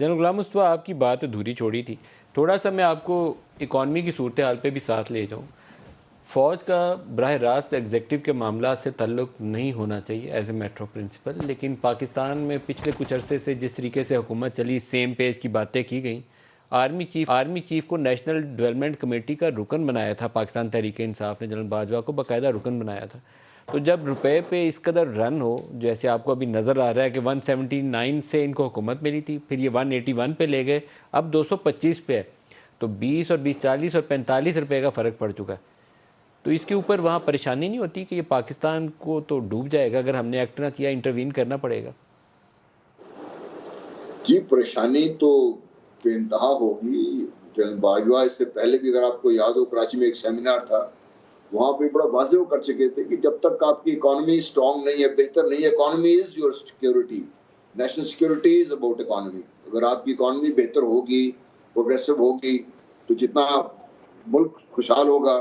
General गुलाम मुस्तफ़ा, आपकी बात अधूरी छोड़ी थी। थोड़ा सा मैं आपको इकॉनमी की सूरत हाल पे भी साथ ले जाऊँ। फ़ौज का बराह रास्त एग्जेक्टिव के मामला से ताल्लुक़ नहीं होना चाहिए as a matter of principle, लेकिन पाकिस्तान में पिछले कुछ अरसे से जिस तरीके से हुकूमत चली, सेम पेज की बातें की गई। आर्मी चीफ को नेशनल डेवलपमेंट कमेटी का रुकन बनाया था पाकिस्तान तहरीक इंसाफ ने, जनरल बाजवा को बाकायदा रुकन बनाया था। तो जब रुपए पे इस कदर रन हो, जैसे आपको अभी नज़र आ रहा है कि 179 से इनको हुकूमत मिली थी, फिर ये 181 पे ले गए, अब 225 पे है, तो 20 और 20 40 और 45 रुपए का फ़र्क पड़ चुका है। तो इसके ऊपर वहाँ परेशानी नहीं होती कि ये पाकिस्तान को तो डूब जाएगा अगर हमने एक्ट ना किया, इंटरवीन करना पड़ेगा। जी, परेशानी तो बेइंतहा होगी। जनरल बाजवा इससे पहले भी अगर आपको याद हो, कराची में एक सेमिनार था, वहाँ पे बड़ा वाज़ेह वो कर चुके थे कि जब तक आपकी इकोनॉमी स्ट्रॉन्ग नहीं है, बेहतर नहीं है, economy is your security. National security is about economy. अगर आपकी इकोनॉमी बेहतर होगी, प्रोग्रेसिव होगी, तो जितना मुल्क खुशहाल होगा,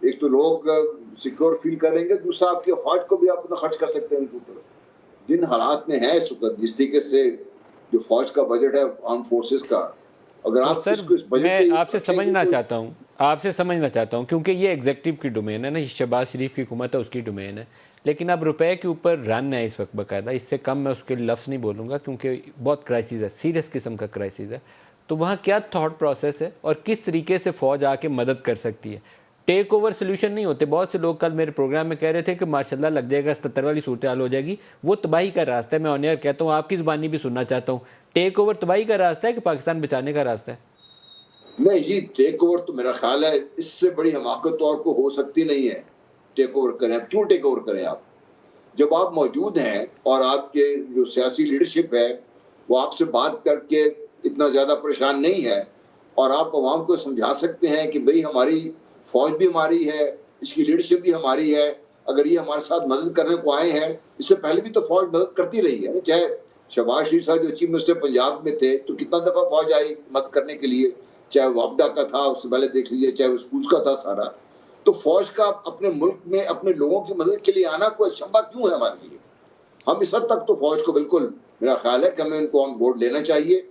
एक तो लोग सिक्योर फील करेंगे, दूसरा आपके फ़ौज को भी आप अपना खर्च कर सकते हैं उनके ऊपर। जिन हालात में है इस वक़्त, जिस तरीके से जो फ़ौज का बजट है आर्म्ड फोर्सेस का, अगर तो आप सर, इसको इस बजट मैं पे आपसे रखेंगे समझना तो चाहता हूँ, क्योंकि ये एग्जेक्टिव की डोमेन है ना, ये शहबाज शरीफ की हुकूमत है, उसकी डोमेन है। लेकिन अब रुपए के ऊपर रन है इस वक्त बाकायदा, इससे कम मैं उसके लफ्ज़ नहीं बोलूँगा क्योंकि बहुत क्राइसिस है, सीरियस किस्म का क्राइसिस है। तो वहाँ क्या थॉट प्रोसेस है और किस तरीके से फ़ौज आके मदद कर सकती है? टेक ओवर सोल्यूशन नहीं होते। बहुत से लोग कल मेरे प्रोग्राम में कह रहे थे कि माशाल्लाह लग जाएगा, 77 वाली सूरत हाल हो जाएगी। वो तबाही का रास्ता है। मैं ऑन एयर कहता हूँ, आपकी ज़बानी भी सुनना चाहता हूँ। टेक ओवर तबाही का रास्ता है कि पाकिस्तान बचाने का रास्ता है? नहीं जी, टेक ओवर तो मेरा ख़्याल है इससे बड़ी हमाकत और को हो सकती नहीं है। टेक ओवर करें, अब क्यों टेक ओवर करें आप? जब आप मौजूद हैं और आपके जो सियासी लीडरशिप है, वो आपसे बात करके इतना ज़्यादा परेशान नहीं है और आप अवाम को समझा सकते हैं कि भई हमारी फ़ौज भी हमारी है, इसकी लीडरशिप भी हमारी है, अगर ये हमारे साथ मदद करने को आए हैं, इससे पहले भी तो फ़ौज मदद करती रही है। चाहे शहबाज शरीफ साहब जो चीफ मिनिस्टर पंजाब में थे, तो कितना दफ़ा फ़ौज आई मदद करने के लिए, चाहे वापडा का था, उससे पहले देख लीजिए, चाहे वो स्कूल्स का था सारा। तो फ़ौज का अपने मुल्क में अपने लोगों की मदद के लिए आना कोई अचंभा क्यों है हमारे लिए? हम इस हद तक तो फ़ौज को बिल्कुल मेरा ख़्याल है कि हमें इनको ऑन बोर्ड लेना चाहिए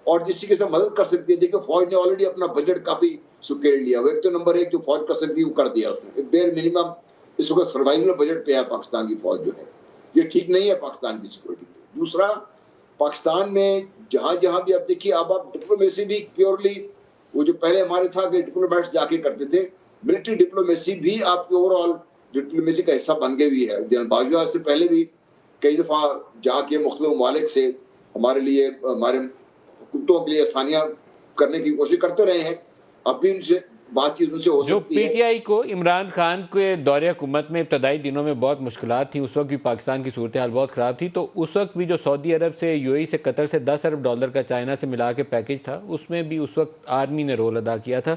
और जिस तरीके से मदद कर सकती है। देखिए, फ़ौज ने ऑलरेडी अपना बजट काफ़ी सुकेड़ लिया। वो एक तो नंबर 1 जो फ़ौज कर सकती है, वो कर दिया उसने। बेयर मिनिमम इस वक़्त सर्वाइवल बजट पे है पाकिस्तान की फ़ौज जो है। ये ठीक नहीं है पाकिस्तान की सिक्योरिटी के लिए। दूसरा, पाकिस्तान में जहाँ-जहाँ भी आप देखिए, अब आप डिप्लोमेसी भी प्योरली वो जो पहले हमारे था कि डिप्लोमेट्स जाके करते थे, मिलिट्री डिप्लोमेसी भी आपकी ओवरऑल डिप्लोमेसी का हिस्सा बन गई हुई है। जनरल बाजवा से पहले भी कई दफ़ा जाके मुख्तलिफ ममालिक से हमारे लिए हमारे हुकूमतों के लिए आसानियाँ करने की कोशिश करते रहे हैं। अब भी उनसे बातचीत उनसे हो जो सकती है। पीटीआई को इमरान खान के दौरे हुकूमत में इब्तदाई दिनों में बहुत मुश्किलात थी, उस वक्त भी पाकिस्तान की सूरत हाल बहुत ख़राब थी, तो उस वक्त भी जो सऊदी अरब से, यूएई से, कतर से $10 अरब का चाइना से मिला के पैकेज था, उसमें भी उस वक्त आर्मी ने रोल अदा किया था।